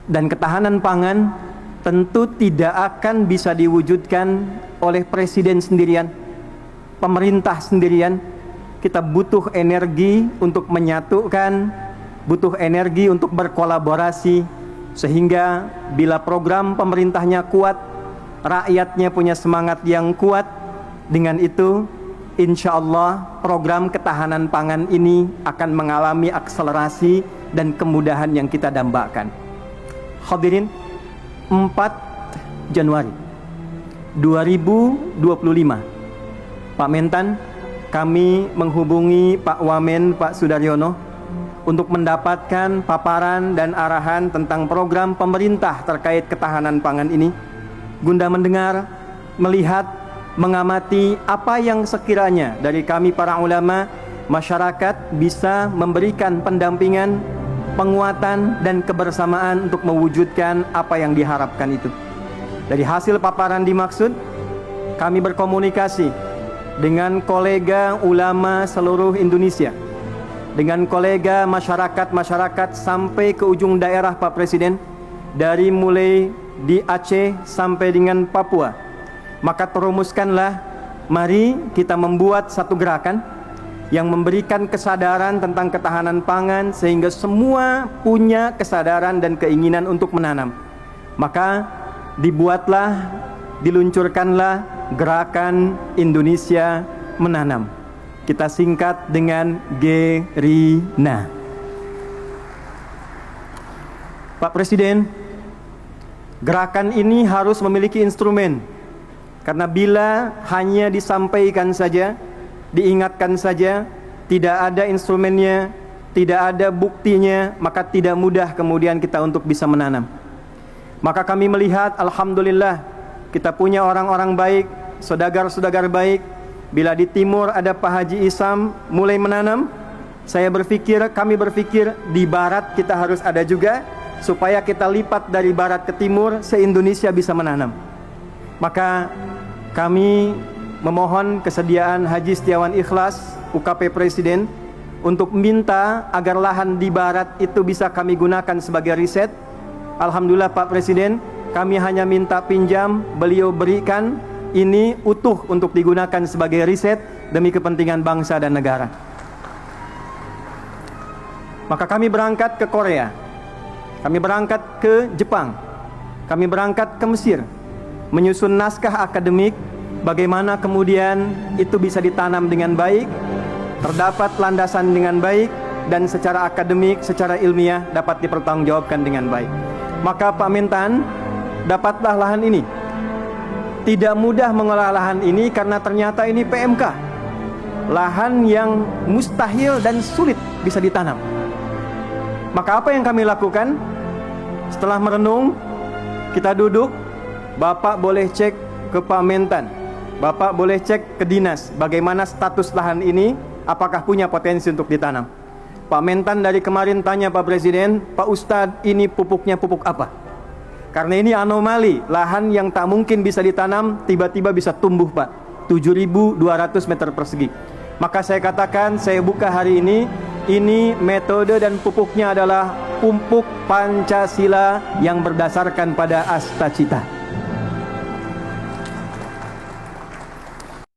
Dan ketahanan pangan tentu tidak akan bisa diwujudkan oleh presiden sendirian, pemerintah sendirian. Kita butuh energi untuk menyatukan, butuh energi untuk berkolaborasi, sehingga bila program pemerintahnya kuat, rakyatnya punya semangat yang kuat, dengan itu insya Allah program ketahanan pangan ini akan mengalami akselerasi dan kemudahan yang kita dambakan. Hadirin, 4 Januari 2025, Pak Mentan, kami menghubungi Pak Wamen, Pak Sudaryono, untuk mendapatkan paparan dan arahan tentang program pemerintah terkait ketahanan pangan ini, guna mendengar, melihat, mengamati apa yang sekiranya dari kami para ulama, masyarakat bisa memberikan pendampingan, penguatan dan kebersamaan untuk mewujudkan apa yang diharapkan itu. Dari hasil paparan dimaksud, kami berkomunikasi dengan kolega ulama seluruh Indonesia, dengan kolega masyarakat sampai ke ujung daerah Pak Presiden, dari mulai di Aceh sampai dengan Papua. Maka terumuskanlah, mari kita membuat satu gerakan yang memberikan kesadaran tentang ketahanan pangan, sehingga semua punya kesadaran dan keinginan untuk menanam. Maka dibuatlah, diluncurkanlah gerakan Indonesia Menanam. Kita singkat dengan GERINA. Pak Presiden, gerakan ini harus memiliki instrumen, karena bila hanya disampaikan saja, diingatkan saja, tidak ada instrumennya, tidak ada buktinya, maka tidak mudah kemudian kita untuk bisa menanam. Maka kami melihat, alhamdulillah, kita punya orang-orang baik, saudagar-saudagar baik. Bila di timur ada Pak Haji Isam mulai menanam, kami berpikir di barat kita harus ada juga, supaya kita lipat dari barat ke timur, se-Indonesia bisa menanam. Maka kami memohon kesediaan Haji Setiawan Ikhlas, UKP Presiden, untuk minta agar lahan di barat itu bisa kami gunakan sebagai riset. Alhamdulillah Pak Presiden, kami hanya minta pinjam, beliau berikan, ini utuh untuk digunakan sebagai riset demi kepentingan bangsa dan negara. Maka kami berangkat ke Korea, kami berangkat ke Jepang, kami berangkat ke Mesir, menyusun naskah akademik bagaimana kemudian itu bisa ditanam dengan baik, terdapat landasan dengan baik, dan secara akademik, secara ilmiah dapat dipertanggungjawabkan dengan baik. Maka Pak Mentan, dapatlah lahan ini. Tidak mudah mengolah lahan ini karena ternyata ini PMK, lahan yang mustahil dan sulit bisa ditanam. Maka apa yang kami lakukan? Setelah merenung, kita duduk, Bapak boleh cek ke Pak Mentan, Bapak boleh cek ke dinas bagaimana status lahan ini, apakah punya potensi untuk ditanam. Pak Mentan dari kemarin tanya Pak Presiden, Pak Ustadz, ini pupuknya pupuk apa? Karena ini anomali, lahan yang tak mungkin bisa ditanam tiba-tiba bisa tumbuh Pak, 7.200 meter persegi. Maka saya katakan, saya buka hari ini metode dan pupuknya adalah pupuk Pancasila yang berdasarkan pada Asta Cita.